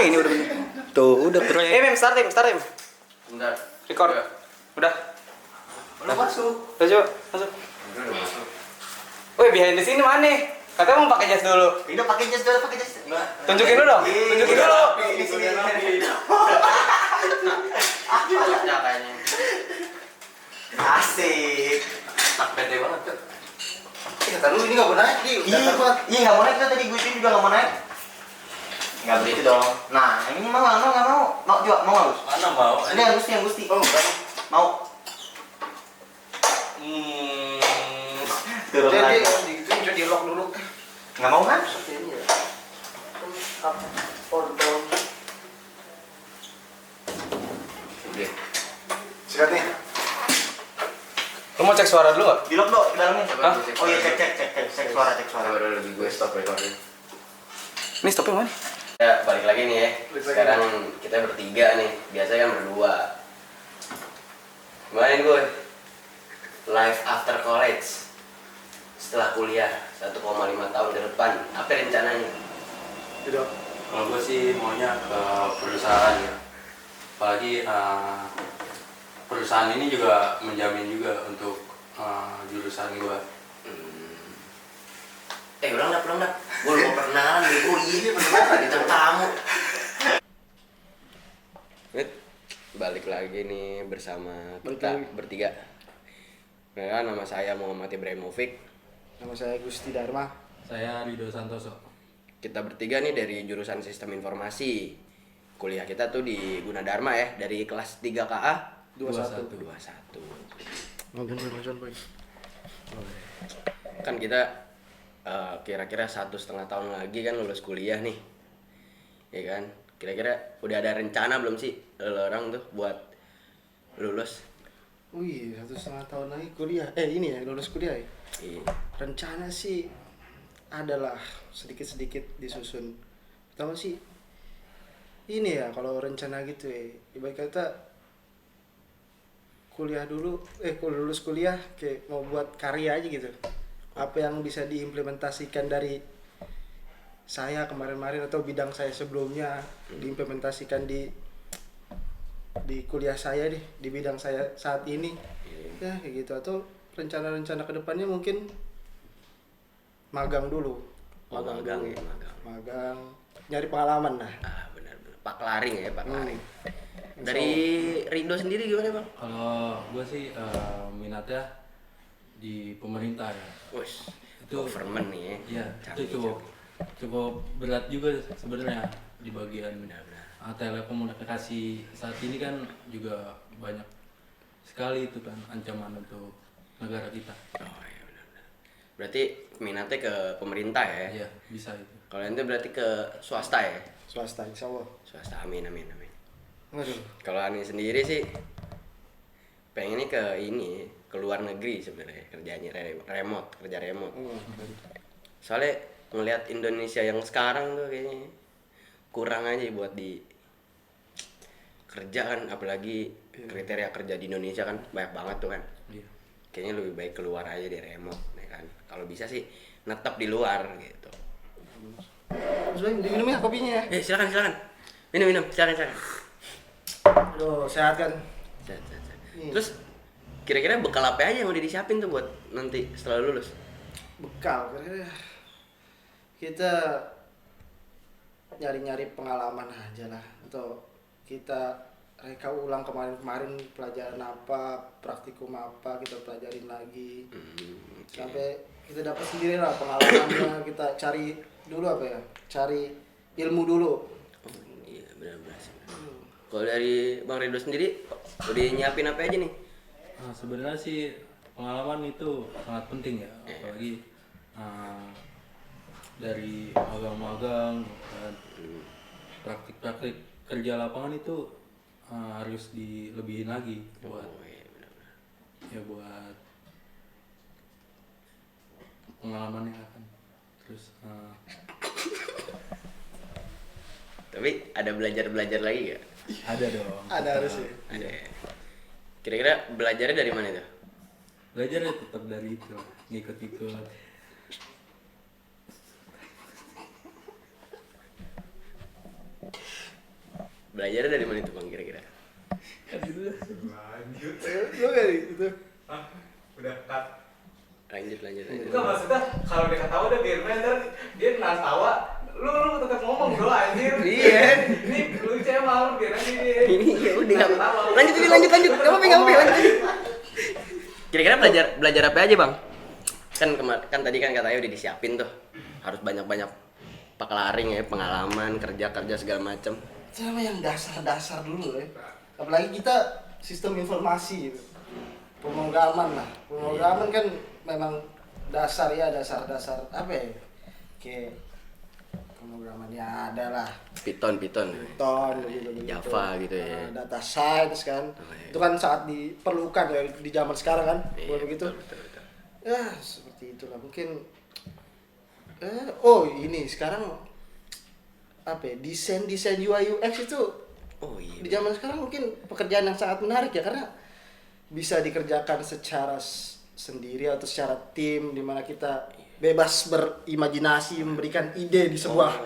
ini udah bener. Tuh, udah proyek. Mem, start Mem. Bentar. Record. Udah. Udah masuk. Udah coba, masuk. Udah masuk. Woi, behind the scene mana? Katanya mau pakai jas dulu. Udah pakai jas dulu, pakai jas. Tunjukin dulu dong. Tunjukin dulu. Ini sini. Ya kayaknya. Asik. Tak pede banget tuh. Kata lu ini nggak mau naik nih. Iya nggak mau naik tuh tadi gue juga nggak mau naik. Nggak begitu dong. Nah yang ini mau nggak mau. Mau juga mau harus. Mana mau? Ini yang gusti. Oh bukan. Mau. Turun lagi. Jadi lock dulu. Nggak mau kan? Up or down. Oke. Sikat nih. Lu mau cek suara dulu nggak? Di lock dong ke dalamnya. Hah? Oh iya cek suara. Baru lagi gue stop recording. Ini stopnya mana? Ya balik lagi nih ya. Sekarang kita bertiga nih. Biasanya kan berdua. Gimana nih gue? Life after college. Setelah kuliah 1,5 tahun ke depan. Apa rencananya? Udah. Kalau gue sih maunya ke perusahaan ya. Apalagi perusahaan ini juga menjamin juga untuk jurusan gue. Ulang dah. Gue mau perkenalan nih, gue ini bener-bener di tamu. Balik lagi nih bersama kita bertiga. Nah, nama saya Muhammad Ibrahimovic. Nama saya Gusti Dharma. Saya Rido Santoso. Kita bertiga nih dari jurusan Sistem Informasi. Kuliah kita tuh di Gunadarma ya, dari kelas 3 KA 21. Kan kita kira-kira 1,5 tahun lagi kan lulus kuliah nih, ya kan? Kira-kira udah ada rencana belum sih lo orang tuh buat lulus? Wih, 1,5 tahun lagi kuliah. Ini ya, lulus kuliah ya? Iya. Rencana sih adalah sedikit-sedikit disusun. Pertama sih, ini ya kalau rencana gitu ya, ibarat kata kuliah dulu, kalau lulus kuliah kayak mau buat karya aja gitu. Apa yang bisa diimplementasikan dari saya kemarin-kemarin atau bidang saya sebelumnya diimplementasikan di kuliah saya di bidang saya saat ini. Ya kayak gitu, atau rencana-rencana kedepannya mungkin magang dulu. Magang. Magang, nyari pengalaman lah. Benar. Pak Laring ya, Pak Laring. Dari Rido sendiri gimana, Bang? Kalau gue sih minatnya di pemerintah ya. Wes, Itu government nih ya. Iya, Canggih, itu cukup berat juga sebenarnya di bagian telekomunikasi saat ini kan juga banyak sekali itu kan ancaman untuk negara kita. Oh iya benar. Berarti minatnya ke pemerintah ya? Iya, bisa itu. Kalau ente berarti ke swasta ya? Swasta, insya Allah. Swasta, amin. Waduh. Kalau Ani sendiri sih pengennya ke luar negeri sebenarnya, kerja remote. Soalnya ngelihat Indonesia yang sekarang tuh kayaknya kurang aja buat di kerja kan, apalagi kriteria kerja di Indonesia kan banyak banget tuh kan. Iya. Kayaknya lebih baik keluar aja di remote ya kan. Kalau bisa sih netap di luar gitu. Terus diminum ya kopinya ya? Silakan. Minum, silakan. Aduh, sehat kan? Sehat. Terus kira-kira bekal apa aja yang udah disiapin tuh buat nanti setelah lulus? Bekal, kira-kira kita nyari-nyari pengalaman aja lah, atau kita reka ulang kemarin pelajaran apa, praktikum apa kita pelajarin lagi. Sampai kita dapat sendiri lah pengalamannya. Kita cari dulu cari ilmu dulu. Iya benar-benar. Kalau dari Bang Rido sendiri udah nyiapin apa aja nih? Nah, sebenarnya sih pengalaman itu sangat penting ya, apalagi dari magang-magang dan praktik-praktik kerja lapangan itu harus dilebihin lagi buat buat pengalamannya kan. Terus Tapi ada belajar lagi gak? ada dong. Ada harus ya. Ada. Kira-kira belajarnya dari mana tuh? Belajarnya tetap dari itu, ngikut-ngikut. Belajarnya dari mana itu Bang kira-kira? Lu kayak gitu. Udah cut. Lanjut. Enggak maksudnya kalau dia ketawa udah biar ntar dia nahan tawa. Lu tetap ngomong bro anjir. Iya. Ini lucu emang biar aja dia. Ini ya udah lanjut. Enggak apa-apa lanjut. Kira-kira belajar apa aja Bang? Kan tadi kan katanya udah disiapin tuh. Harus banyak-banyak pakelaring ya, pengalaman, kerja segala macam. Sama yang dasar dulu ya. Apalagi kita sistem informasi gitu. Pemrograman kan memang dasar apa ya? Kayak pemrogramannya ada lah. Python gitu. Java gitu ya. Data science kan. iya. Itu kan sangat diperlukan ya di zaman sekarang kan. Iya, Begitu. betul. Ya, seperti itulah mungkin. Ini sekarang apa ya? Desain UI UX itu di zaman sekarang mungkin pekerjaan yang sangat menarik ya, karena bisa dikerjakan secara sendiri atau secara tim, di mana kita bebas berimajinasi, memberikan ide di sebuah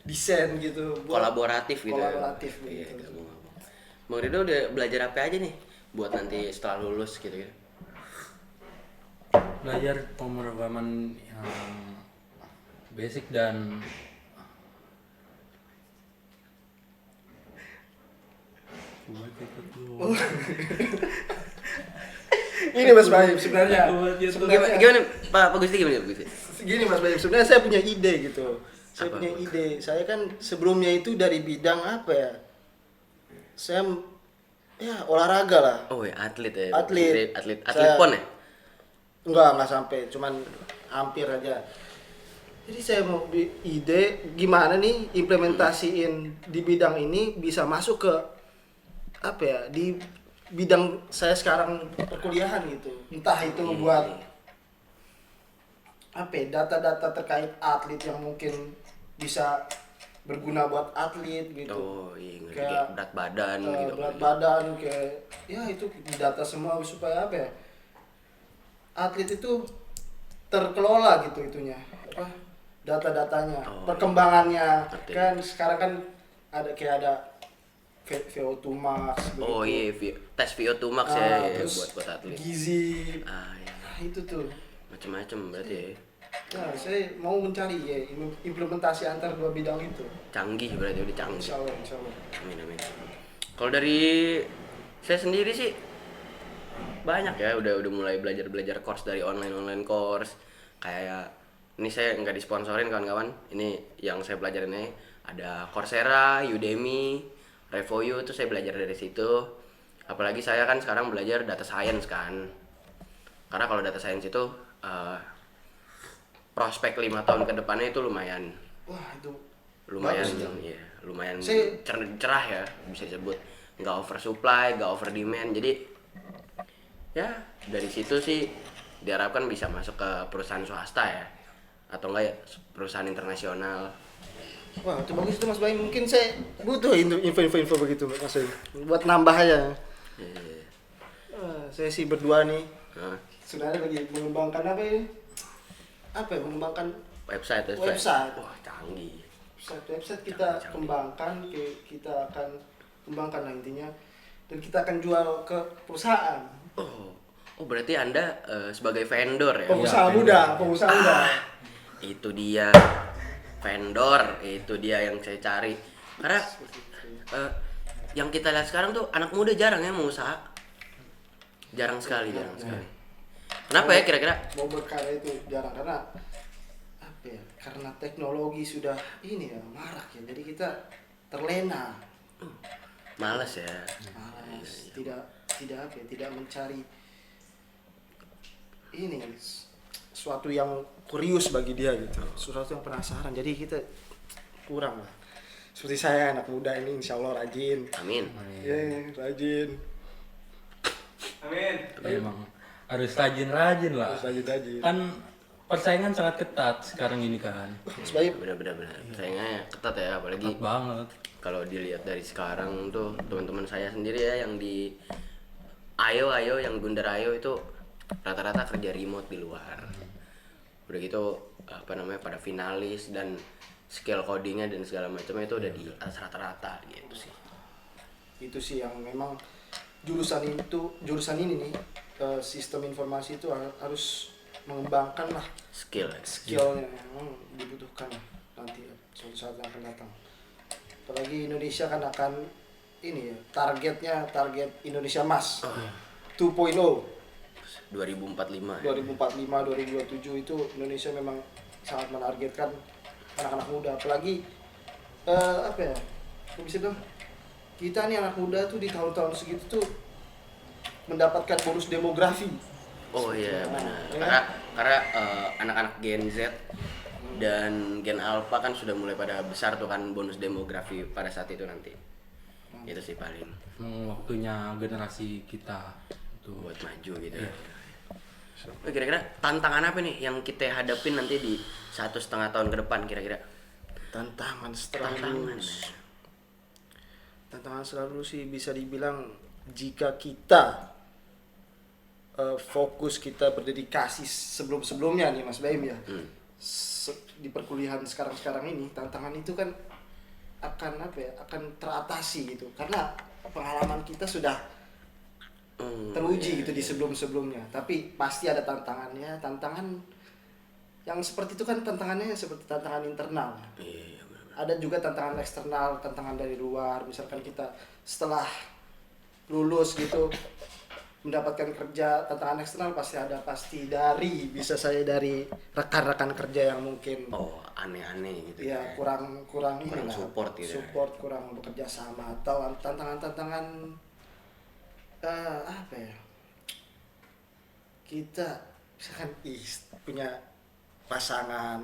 desain gitu. Kolaboratif gitu. Kolaboratif Iya, begitu. Bang Rido udah belajar apa aja nih buat nanti setelah lulus gitu. Belajar pemrograman yang basic dan Ini Mas Bayu sebenarnya. Gimana Pak Gusti gimana Pak Gusti? Gini Mas Bayu, sebenarnya saya punya ide gitu. Saya kan sebelumnya itu dari bidang apa ya? Saya olahraga lah. Oh ya, atlet ya. Atlet. Atlet Saya- pon ya? Enggak sampai, cuman hampir aja. Jadi saya mau ide gimana nih implementasiin di bidang ini bisa masuk ke apa ya, di bidang saya sekarang perkuliahan gitu. Entah itu buat apa ya, data-data terkait atlet yang mungkin bisa berguna buat atlet gitu. Oh iya, Kayak, kayak berat badan gitu. Berat badan kayak ya itu data semua supaya apa ya, atlet itu terkelola gitu itunya, apa, data-datanya, perkembangannya. Ngerti. Kan sekarang kan ada VO2 max begitu. Oh iya, tes VO2 max ya, terus buat atlet. gizi. Iya. Nah, itu tuh. Macam-macam berarti ya. Nah, saya mau mencari ya implementasi antar dua bidang itu. Canggih berarti udah canggih. Insya Allah. Amin. Kalau dari saya sendiri sih banyak ya, udah mulai belajar course dari online course. Kayak ini saya nggak disponsorin kawan-kawan. Ini yang saya pelajarin ini ada Coursera, Udemy, Revoyu, itu saya belajar dari situ. Apalagi saya kan sekarang belajar data science kan. Karena kalau data science itu prospek 5 tahun ke depannya itu lumayan Wah, itu lumayan bagus itu. ya, lumayan Saya- cerah ya, bisa disebut nggak over supply, nggak over demand. Jadi ya dari situ sih diharapkan bisa masuk ke perusahaan swasta ya, atau enggak ya perusahaan internasional. Wah, itu bagus itu Mas Bayu. Mungkin saya butuh info-info begitu Mas Bayu. Buat nambah aja. Iya. Saya sih berdua nih. Nah, Sebenarnya lagi mengembangkan apa ini? Apa ya? Mengembangkan website. Wah, canggih. website kita kembangkan, kita akan kembangkan lah intinya. Dan kita akan jual ke perusahaan. Oh berarti Anda sebagai vendor ya? Pengusaha muda. Itu dia vendor, itu dia yang saya cari. Karena yang kita lihat sekarang tuh anak muda jarang ya mau usaha. Jarang sekali. Kenapa ya kira-kira? Mau berkarya itu jarang karena apa ya? Karena teknologi sudah ini ya marak ya. Jadi kita terlena. Males ya. Malas, tidak apa ya, tidak mencari ini sesuatu yang kurius bagi dia gitu, sesuatu yang penasaran. Jadi kita kurang lah. Seperti saya anak muda ini insya Allah rajin. Amin. Ya, rajin. Amin. emang harus rajin lah. Harus rajin. Kan persaingan sangat ketat sekarang ini kan. Sebaik Benar. Saingannya ketat ya, apalagi Ketat banget. kalau dilihat dari sekarang tuh teman-teman saya sendiri ya yang di Ayo yang Gundar Ayo itu rata-rata kerja remote di luar. Udah gitu pada finalis dan skill codingnya dan segala macamnya itu udah di atas rata-rata gitu sih. Itu sih yang memang jurusan ini nih, sistem informasi itu harus mengembangkan lah skill. skillnya yang dibutuhkan nanti suatu saat yang akan datang. Apalagi Indonesia kan akan ini ya, target Indonesia Emas 2.0 2045 ya. 2045 2027 itu Indonesia memang sangat menargetkan anak-anak muda, apalagi apa ya, aku bisa bilang kita nih anak muda tuh di tahun-tahun segitu tuh mendapatkan bonus demografi. Oh iya benar. Ya. Karena anak-anak Gen Z dan Gen Alpha kan sudah mulai pada besar tuh kan bonus demografi pada saat itu nanti. Itu sih paling Waktunya generasi kita tuh buat maju gitu. Iya. Oh, kira-kira tantangan apa nih yang kita hadapin nanti di 1,5 tahun ke depan kira-kira? Tantangan selalu sih bisa dibilang jika kita fokus, kita berdedikasi sebelumnya nih Mas Baim ya, di perkuliahan sekarang ini, tantangan itu kan akan teratasi gitu, karena pengalaman kita sudah teruji gitu di sebelumnya. Tapi pasti ada tantangan yang seperti itu kan, tantangannya seperti tantangan internal. Iya, benar. Ada juga tantangan eksternal, tantangan dari luar. Misalkan kita setelah lulus gitu mendapatkan kerja, tantangan eksternal pasti dari rekan-rekan kerja yang mungkin aneh-aneh gitu ya kurang inilah, support gitu. kurang bekerja sama, atau tantangan apa ya, kita misalkan punya pasangan,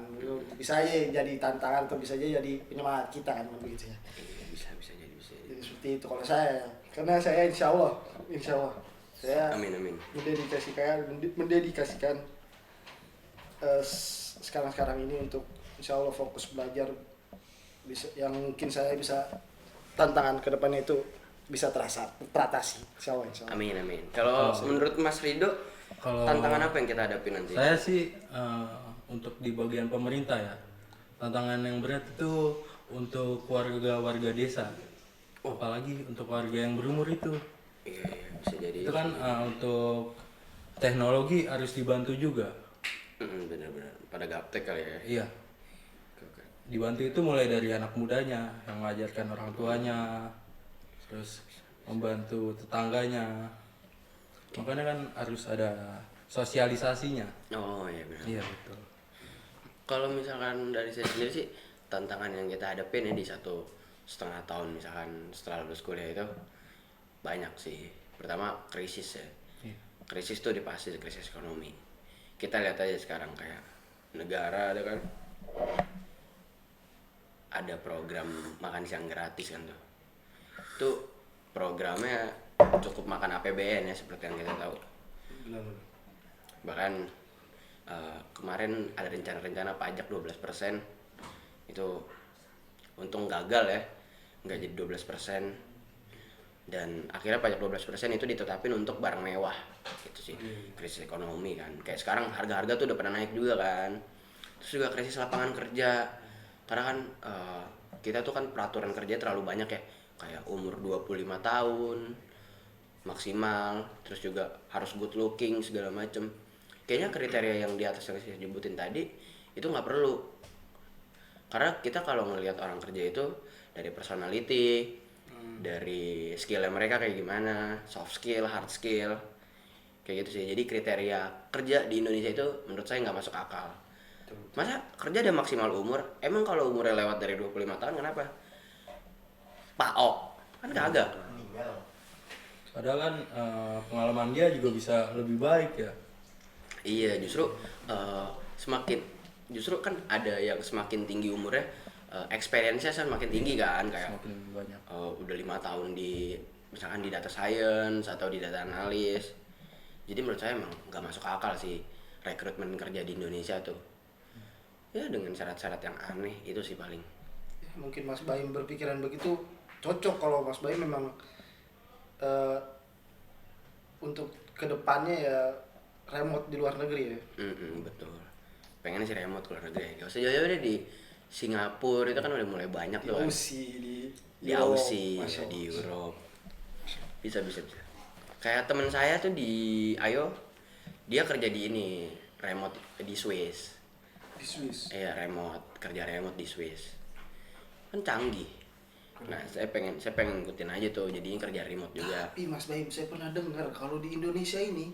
bisa aja jadi tantangan atau bisa aja jadi penyemangat kita kan begitu ya. Iya, bisa jadi. Jadi seperti itu kalau saya, karena saya insya Allah saya Amin. mendedikasikan sekarang ini untuk insya Allah fokus belajar, yang mungkin saya bisa tantangan ke depannya itu bisa teratasi insya Allah. Amin. Kalau menurut Mas Rido, Kalau tantangan apa yang kita hadapi nanti? saya sih untuk di bagian pemerintah ya, tantangan yang berat itu untuk warga desa, apalagi untuk warga yang berumur itu. Iya, bisa jadi. Itu kan untuk teknologi harus dibantu juga. Benar-benar pada gaptek kali ya. Iya, Oke. dibantu itu mulai dari anak mudanya yang mengajarkan orang tuanya, terus membantu tetangganya. Makanya kan harus ada sosialisasinya. Oh iya benar. Iya betul. Kalau misalkan dari saya sendiri sih, tantangan yang kita hadapin ya di 1,5 tahun misalkan setelah lulus kuliah itu banyak sih. Pertama krisis ya. Iya. Krisis tuh pasti krisis ekonomi. Kita lihat aja sekarang kayak negara ada kan, ada program makan siang gratis kan tuh. Itu programnya cukup makan APBN ya, seperti yang kita tahu. Bahkan kemarin ada rencana pajak 12%, itu untung gagal ya, nggak jadi 12%. Dan akhirnya pajak 12% itu ditetapin untuk barang mewah. Itu sih krisis ekonomi kan. Kayak sekarang harga-harga tuh udah pada naik juga kan. Terus juga krisis lapangan kerja. Karena kan kita tuh kan peraturan kerja terlalu banyak ya. Kayak umur 25 tahun maksimal, terus juga harus good looking segala macem. Kayaknya kriteria yang di atas yang saya sebutin tadi itu nggak perlu. Karena kita kalau ngelihat orang kerja itu dari personality, dari skillnya mereka kayak gimana, soft skill, hard skill, kayak gitu sih. Jadi kriteria kerja di Indonesia itu menurut saya nggak masuk akal. Masa kerja ada maksimal umur? Emang kalau umurnya lewat dari 25 tahun kenapa? PAO kan kagak. Padahal kan pengalaman dia juga bisa lebih baik ya. Iya, justru justru kan ada yang semakin tinggi umurnya, experience-nya semakin tinggi kan, kayak Semakin banyak. udah 5 tahun di misalkan di data science atau di data analis. Jadi menurut saya emang nggak masuk akal sih rekrutmen kerja di Indonesia tuh. Ya dengan syarat-syarat yang aneh itu sih paling. Ya, mungkin Mas Baim berpikiran begitu cocok kalau Mas Baim memang untuk kedepannya ya remote di luar negeri ya. Betul. Pengen sih remote keluar negeri. Gak usah jauh-jauh deh, di Singapura itu kan udah mulai banyak tuh kan. Di Di Aussie, di Europe. Bisa. Kayak temen saya tuh di Ayo, dia kerja di ini remote di Swiss. Di Swiss. Iya, kerja remote di Swiss. Kan canggih. Nah, saya pengen ngikutin aja tuh, jadinya kerja remote juga. Tapi Mas Baim, saya pernah dengar kalau di Indonesia ini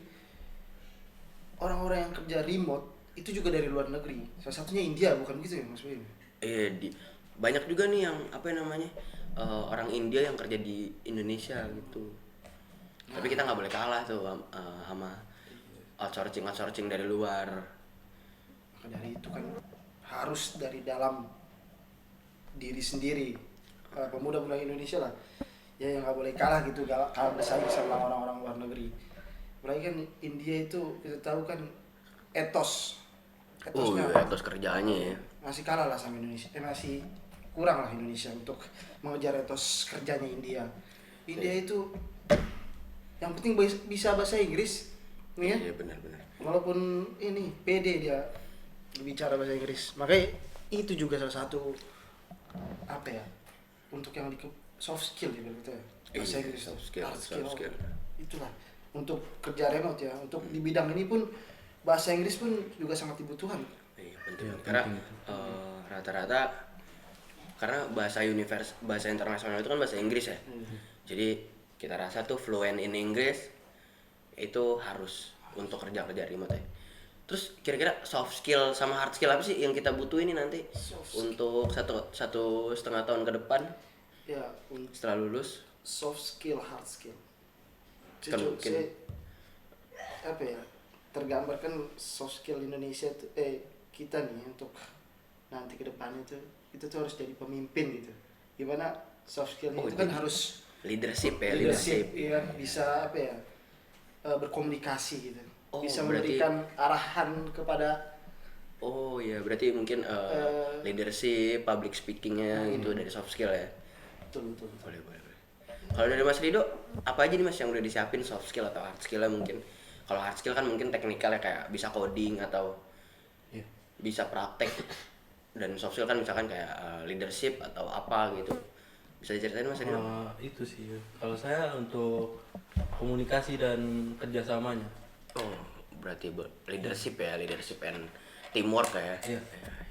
orang-orang yang kerja remote itu juga dari luar negeri. Salah satunya India, bukan gitu ya Mas Baim? Banyak juga nih yang orang India yang kerja di Indonesia gitu. Tapi kita nggak boleh kalah tuh sama outsourcing dari luar. Maka dari itu kan harus dari dalam diri sendiri, pemuda-pemuda Indonesia lah ya, yang nggak boleh kalah gitu, kalah bersaing sama orang-orang luar negeri. Apalagi kan India itu kita tahu kan etosnya Etos kerjaannya ya. masih kalah lah sama Indonesia, masih kurang lah Indonesia untuk mengejar etos kerjanya India. India itu yang penting bisa bahasa Inggris, nih ya. Iya benar. Walaupun ini pede dia berbicara bahasa Inggris, makanya itu juga salah satu apa ya, untuk yang di soft skill gitu ya, bahasa Inggris, soft skill. Itulah untuk kerja remote ya, untuk di bidang ini pun bahasa Inggris pun juga sangat dibutuhkan. Iya penting. Karena rata-rata karena bahasa internasional itu kan bahasa Inggris ya. Jadi kita rasa tuh fluent in English itu harus untuk kerja remote ya. Terus kira-kira soft skill sama hard skill apa sih yang kita butuhin ini nanti untuk satu setengah tahun ke depan Ya, setelah lulus? soft skill, hard skill. Kan mungkin Apa ya? Tergambarkan soft skill Indonesia tuh kita nih untuk nanti ke depannya tuh kita tuh harus jadi pemimpin gitu. Gimana soft skill itu kan harus leadership, iya, bisa apa ya? Berkomunikasi gitu. Bisa berarti memberikan arahan kepada berarti mungkin leadership, public speakingnya itu dari soft skill ya. betul. Boleh. Kalau dari Mas Rido, apa aja nih Mas yang udah disiapin soft skill atau hard skill-nya mungkin? Kalau hard skill kan mungkin teknikal ya, kayak bisa coding atau bisa praktek. Dan soft skill kan misalkan kayak leadership atau apa gitu. Bisa diceritain Mas Rido? Itu sih. Kalau saya untuk komunikasi dan kerjasamanya. Berarti leadership and teamwork ya. Iya.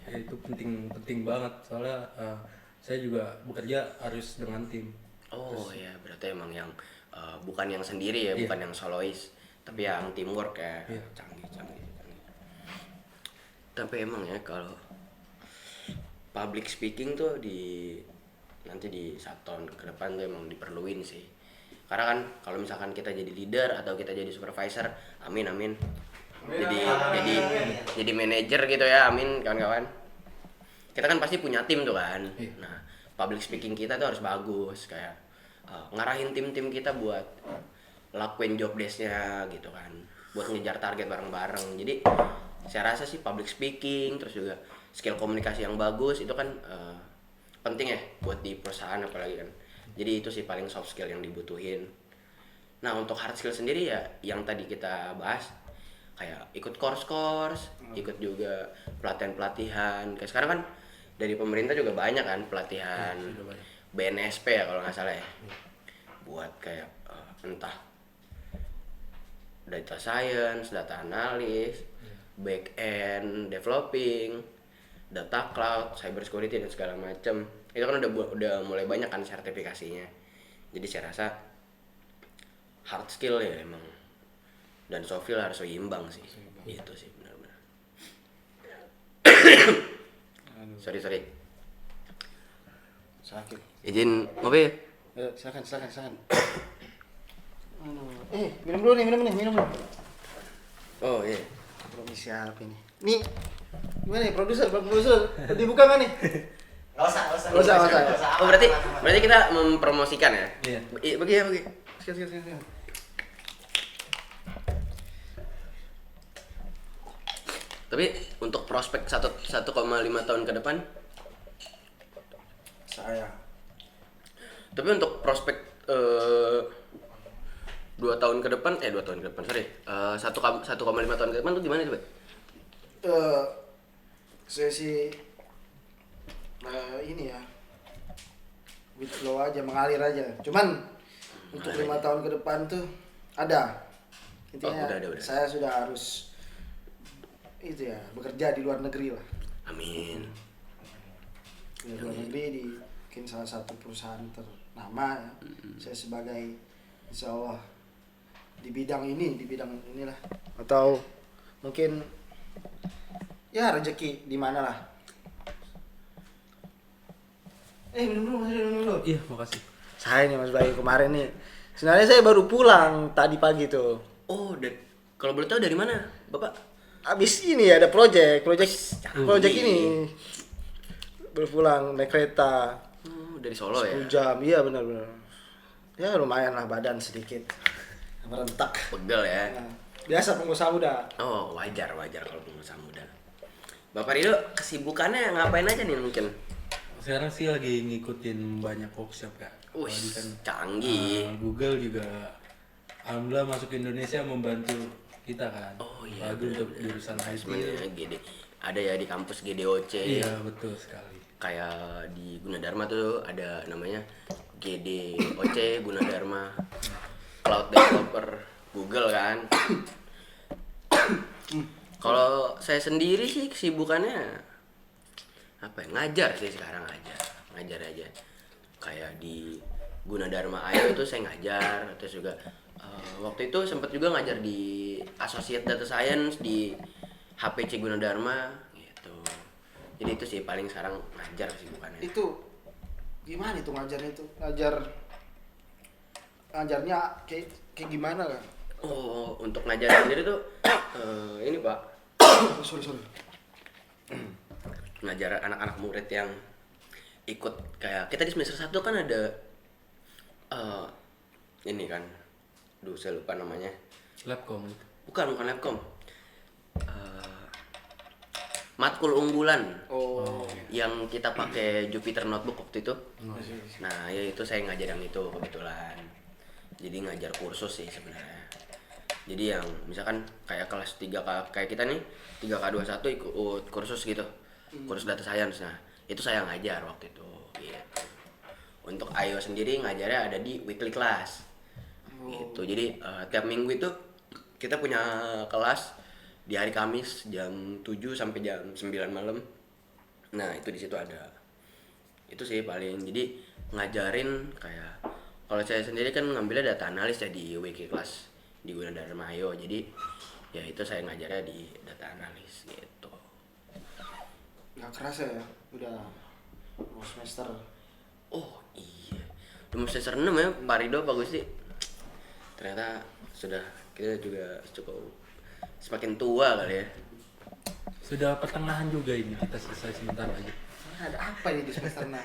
Ya, itu penting banget soalnya saya juga bekerja harus dengan tim. Iya, berarti emang yang bukan yang sendiri ya, bukan yang solois, tapi yang teamwork ya. Canggih. Tapi emang ya kalau public speaking tuh nanti di 1 tahun ke depan tuh emang diperluin sih. Karena kan kalau misalkan kita jadi leader atau kita jadi supervisor, amin. Jadi manajer gitu ya, amin kawan-kawan. Kita kan pasti punya tim tuh kan. Nah, public speaking kita tuh harus bagus, kayak ngarahin tim-tim kita buat lakuin job desk-nya gitu kan, buat ngejar target bareng-bareng. Jadi saya rasa sih public speaking terus juga skill komunikasi yang bagus itu kan penting ya buat di perusahaan apalagi kan. Jadi itu sih paling soft skill yang dibutuhin. Nah, untuk hard skill sendiri ya yang tadi kita bahas, kayak ikut course, ikut juga pelatihan. Kayak sekarang kan dari pemerintah juga banyak kan pelatihan BNSP ya kalau nggak salah ya. Buat kayak entah data science, data analis, back end developing, data cloud, cyber security dan segala macam. Itu kan udah mulai banyak kan sertifikasinya. Jadi saya rasa hard skill ya emang dan soft skill harus seimbang sih. Itu sih benar-benar. Sorry. Sakit. Izin ngopi ya? Silakan. Minum dulu. Oh iya. Belum siap ini. Nih, gimana nih produser? Dibuka nggak nih? Nggak usah. Berarti kita mempromosikan ya? Iya. Bagi. Sikat. Tapi untuk prospek 1,5 tahun ke depan, tapi untuk prospek 2 tahun ke depan, 1,5 tahun ke depan tuh gimana coba? Saya sih ini ya, with flow aja, mengalir aja. Cuman untuk Mana 5 tahun ke depan tuh ada. Intinya udah. saya sudah harus itu ya, bekerja di luar negeri lah. Amin. Di luar negeri di mungkin salah satu perusahaan ternama ya. Saya sebagai insya Allah di bidang inilah, atau mungkin ya rezeki di mana lah. Minum dulu. Iya, makasih. Saya nih Mas Bayu kemarin nih. Sebenarnya saya baru pulang tadi pagi tuh. Oh, kalau boleh tahu dari mana, Bapak? Abis ini ada project canggih. ini. Baru pulang naik kereta. Dari Solo ya? 10 jam, iya benar. Ya lumayan lah badan sedikit merentak. Pegel ya? Nah, biasa pengusaha muda. Oh, wajar kalau pengusaha muda. Bapak Rido kesibukannya ngapain aja nih mungkin? Sekarang sih lagi ngikutin banyak workshop ya. Wih, Apalagi kan canggih. Google juga alhamdulillah masuk ke Indonesia membantu kita kan. Oh iya, Apalagi untuk jurusan IT. Sebenarnya GD ada ya di kampus GDOC. Iya, betul sekali. Kayak di Gunadarma tuh ada namanya GDOC Gunadarma Cloud Developer Google kan. Kalau saya sendiri sih kesibukannya apa ya? Ngajar sih sekarang, ngajar aja. Kayak di Gunadarma Ayo itu saya ngajar, terus juga waktu itu sempat juga ngajar di Associate Data Science di HPC Gunadarma gitu. Jadi itu sih paling sekarang ngajar kesibukannya. Itu gimana itu ngajarnya itu? Ngajarnya kayak gimana kan? Oh, untuk ngajar sendiri tuh ini Pak, Sorry. ngajar anak-anak murid yang ikut kayak kita di semester 1 kan ada ini kan, saya lupa namanya. Labcom. Bukan Labcom. Matkul unggulan. Oh. Yang kita pakai Jupyter Notebook waktu itu. Nah, ya itu saya ngajar yang itu kebetulan. Jadi ngajar kursus sih sebenarnya. Jadi yang misalkan kayak kelas 3K kayak kita nih 3K21 ikut kursus gitu. Kursus data science. Nah, itu saya ngajar waktu itu gitu. Untuk IO sendiri ngajarnya ada di weekly class. Gitu. Jadi tiap minggu itu kita punya kelas di hari Kamis jam 7 sampai jam 9 malam. Nah, itu di situ ada. Itu sih paling. Jadi ngajarin kayak kalau saya sendiri kan ngambilnya data analis ya di weekly class di Gunadarma Ayo. Jadi ya itu saya ngajarnya di data analis gitu. Nggak kerasa ya, udah mau semester. Oh iya, udah mau semester 6 ya Pak Rido, Pak Gusti. Ternyata sudah kita juga cukup semakin tua kali ya. Sudah pertengahan juga ini, kita selesai sebentar lagi. Ada apa nih di semester 6?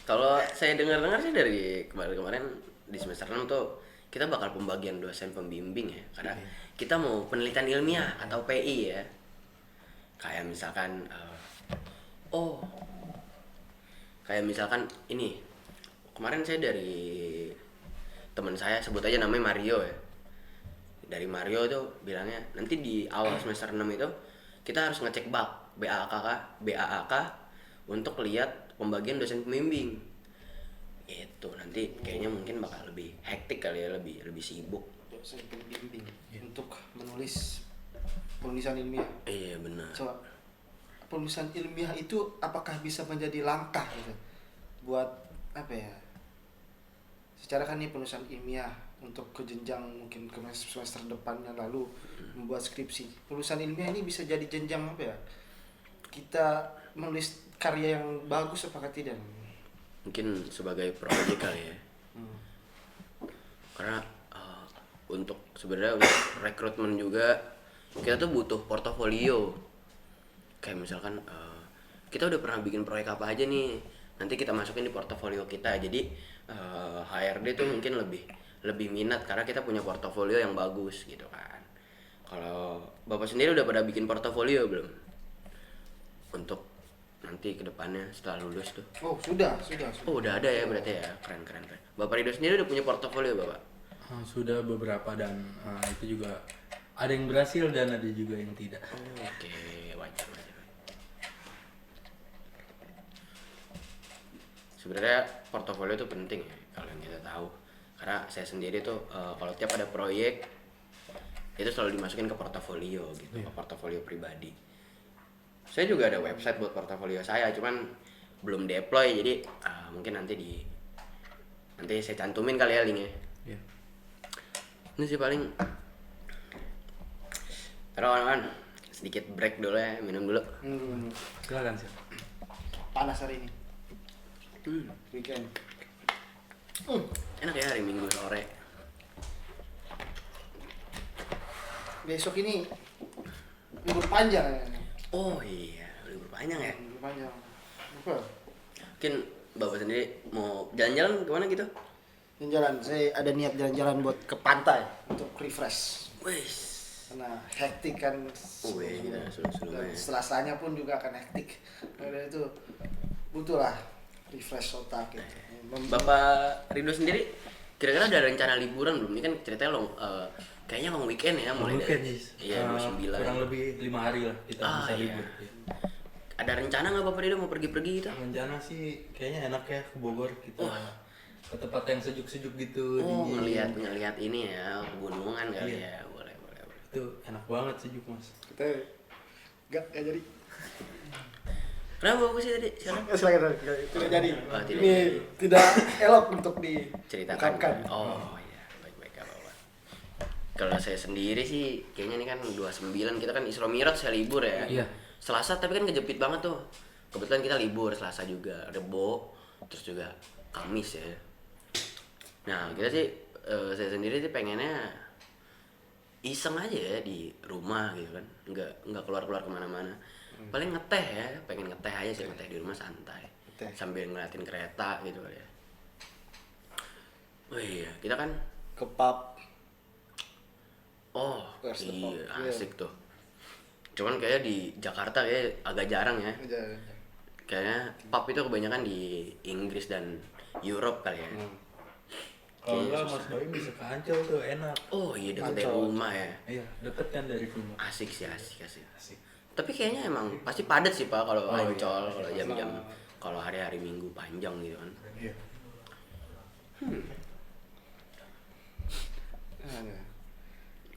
Kalau saya dengar-dengar sih dari kemarin-kemarin di semester 6 tuh kita bakal pembagian dosen pembimbing ya, karena kita mau penelitian ilmiah atau PI ya. Kayak misalkan kayak misalkan ini kemarin saya dari teman saya, sebut aja namanya Mario ya. Dari Mario itu bilangnya nanti di awal semester 6 itu kita harus ngecek BAAK untuk lihat pembagian dosen pembimbing. Itu nanti kayaknya mungkin bakal lebih hektik kali ya, lebih sibuk. Dosen pembimbing untuk penulisan ilmiah. Iya benar. Coba, penulisan ilmiah itu apakah bisa menjadi langkah gitu buat apa ya? Secara kan ini penulisan ilmiah untuk ke jenjang mungkin ke semester depannya lalu membuat skripsi. Penulisan ilmiah ini bisa jadi jenjang apa ya? Kita menulis karya yang bagus apakah tidak? Mungkin sebagai proyek kali ya. Karena untuk sebenarnya untuk rekrutmen juga kita tuh butuh portofolio. Kayak misalkan kita udah pernah bikin proyek apa aja nih, nanti kita masukin di portofolio kita. Jadi HRD tuh mungkin lebih minat karena kita punya portofolio yang bagus gitu kan. Kalau Bapak sendiri udah pada bikin portofolio belum? Untuk nanti kedepannya setelah lulus tuh. Oh, sudah. Oh, udah ada ya berarti ya. Keren. Bapak Rido sendiri udah punya portofolio, Bapak? Sudah beberapa dan itu juga ada yang berhasil dan ada juga yang tidak. Oh, oke, wajar. Sebenarnya portofolio itu penting ya, kalau yang kita tahu. Karena saya sendiri tuh kalau tiap ada proyek itu selalu dimasukin ke portofolio gitu, ke portofolio pribadi. Saya juga ada website buat portofolio saya, cuman belum deploy, jadi mungkin nanti saya cantumin kali ya linknya. Iya. Ini sih paling. Taruh kawan, sedikit break dulu ya, minum dulu. Silakan sih. Panas hari ini. Weekend. Enak ya hari Minggu sore. Besok ini libur panjang ya. Oh iya, libur panjang ya. Libur panjang. Apa? Mungkin Bapak sendiri mau jalan-jalan kemana gitu? Jalan, saya ada niat jalan-jalan buat ke pantai untuk refresh. Wes. Karena hektik kan. Kita sudah Dan Selasanya pun juga akan hektik. Karena itu butuh lah refresh otak gitu. Bapak Rido sendiri kira-kira ada rencana liburan belum? Ini kan ceritanya kayaknya long weekend ya, mulai dari iya 29. Kurang lebih 5 hari lah kita bisa libur. Iya. Ada rencana nggak Bapak Rido mau pergi-pergi gitu? Rencana sih kayaknya enak ya ke Bogor kita. Ke tempat yang sejuk-sejuk gitu. Oh, dingin. ngelihat ini ya, pegunungan kali ya. Boleh. Itu enak banget sejuk mas. Kita nggak jadi. Kenapa Bapak sih tadi? Silakan. Tidak jadi. Oh, tidak Ini jadi. tidak elok untuk Ceritakan. Oh iya, baik-baik apa-apa. Kalau saya sendiri sih kayaknya ini kan 29 kita kan Isra Mi'raj saya libur ya. Iya. Selasa tapi kan kejepit banget tuh. Kebetulan kita libur Selasa juga, Rebo, terus juga Kamis ya. Nah, kita sih saya sendiri sih pengennya iseng aja ya di rumah gitu kan. Enggak keluar-keluar kemana-mana. Paling ngeteh ya, pengen ngeteh aja sih, ngeteh di rumah santai. Ngeteh. Sambil ngeliatin kereta gitu kali ya. Oh iya, kita kan ke pub. oh Where's the iya pub? asik tuh. Cuman kayak di Jakarta kayak agak jarang ya. Kayaknya pub itu kebanyakan di Inggris dan Europe kali ya. Kalau Kayaknya enggak susah. Mas Bayu bisa ke Ancol tuh enak. Oh iya dekat dari Ancol. rumah ya. Iya, deket kan dari rumah. Asik sih, asik. Asik. Tapi kayaknya emang pasti padat sih Pak kalau Oh, iya. Ancol, kalau jam-jam kalau hari-hari Minggu panjang gitu kan. Iya.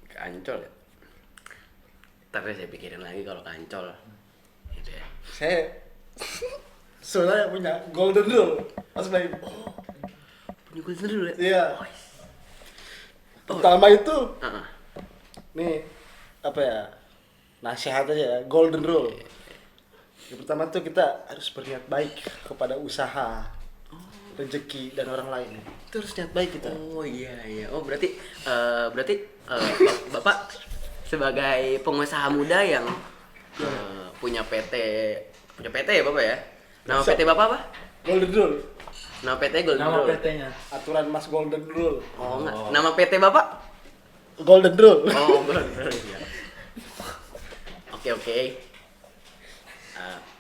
Ke Ancol ya. Tapi saya pikirin lagi kalau ke Ancol. Gitu ya. Saya soalnya punya golden rule, Mas Bayu. Punya gue dulu ya. Iya. Oh. Pertama itu, Heeh. nih apa ya? Nasihat aja ya, golden rule. Yang pertama tuh kita harus berniat baik kepada usaha, rezeki dan orang lain. Itu harus niat baik kita. Oh iya. Oh berarti Bapak sebagai pengusaha muda yang punya PT ya Bapak ya? Nama PT Bapak apa? Golden rule. Nama PT Golden Nama Rule. PT-nya. Aturan Mas Golden Rule. Oh enggak. Nama PT Bapak? Golden Rule. Oh Golden Rule. Iya. Oke.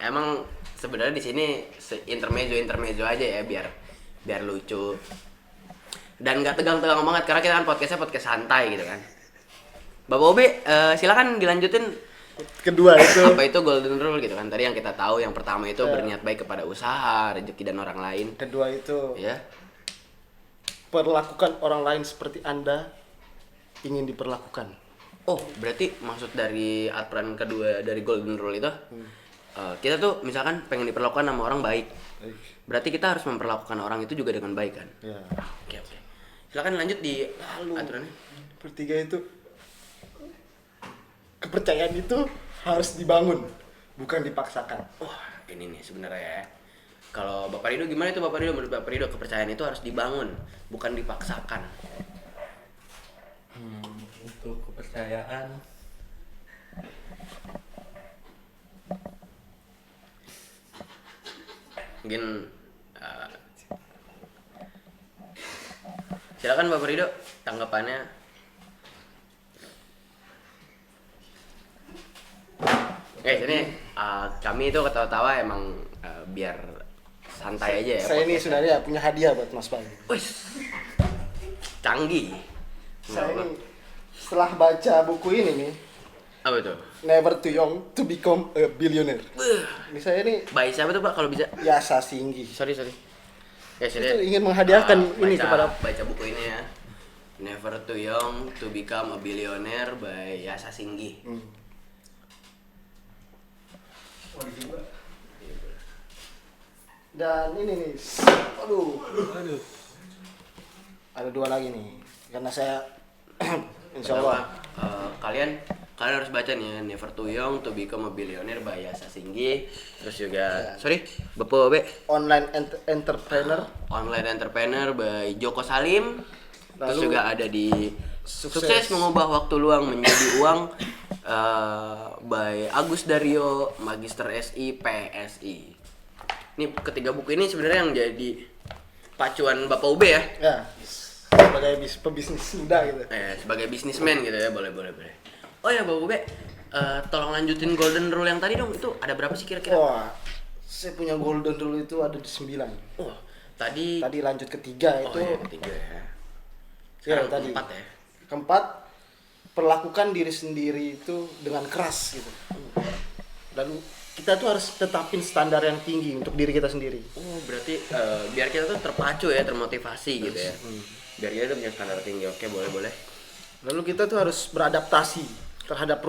Emang sebenarnya di sini intermezzo aja ya biar lucu. Dan nggak tegang-tegang banget karena kita kan podcast santai gitu kan. Bapak Obe, silakan dilanjutin. Kedua itu Apa itu golden rule gitu kan? Tadi yang kita tahu yang pertama itu berniat baik kepada usaha, rezeki dan orang lain. kedua itu Ya. perlakukan orang lain seperti Anda ingin diperlakukan. Oh, berarti maksud dari aturan kedua dari golden rule itu kita tuh misalkan pengen diperlakukan sama orang baik. Berarti kita harus memperlakukan orang itu juga dengan baik kan? Ya. Oke. Silakan lanjut di Lalu aturannya. bertiga itu kepercayaan itu harus dibangun, bukan dipaksakan. Wah, ini nih sebenarnya ya. Kalau Bapak Rido gimana itu Bapak Rido? Menurut Bapak Rido kepercayaan itu harus dibangun, bukan dipaksakan. Untuk kepercayaan Mungkin silakan Bapak Rido tanggapannya. Ini kami itu ketawa-tawa emang biar santai aja ya. Saya ini sebenarnya punya hadiah buat Mas Bayu. Wih, canggih. Saya ini setelah baca buku ini nih, Apa itu? Never Too Young to Become a Billionaire. Ini saya ini Baik siapa tuh Pak kalau bisa? Yasa Singgi. Sorry. Ya, Itu ingin menghadiahkan ini kepada baca buku ini ya. Never Too Young to Become a Billionaire by Yasa Singgi. Mau dicoba. Dan ini nih, aduh, ada 2 lagi nih, karena saya insya Allah Kalian harus baca nih ya, Never Too Young to Become a Billionaire by Yasa Singgi. Terus juga Bapak Be, entrepreneur. Online Entrepreneur by Joko Salim. Terus Lalu, juga ada di Sukses Mengubah Waktu Luang Menjadi Uang by Agus Dario, Magister SI PSI. Ini ketiga buku ini sebenarnya yang jadi pacuan Bapak Ube ya. Ya, sebagai pebisnis muda gitu. Sebagai bisnismen gitu ya, boleh. Oh ya Bapak Ube, tolong lanjutin golden rule yang tadi dong. Itu ada berapa sih kira-kira? Wah, saya punya golden rule itu ada di 9. Oh, tadi lanjut ketiga itu. Oh ya, ketiga ya. Ya, Sekarang tadi. keempat ya. Keempat, perlakukan diri sendiri itu dengan keras gitu. Dan kita tuh harus tetapin standar yang tinggi untuk diri kita sendiri. Oh, berarti biar kita tuh terpacu ya, termotivasi gitu ya. Biar kita tuh punya standar tinggi. Oke, boleh. Lalu kita tuh harus beradaptasi terhadap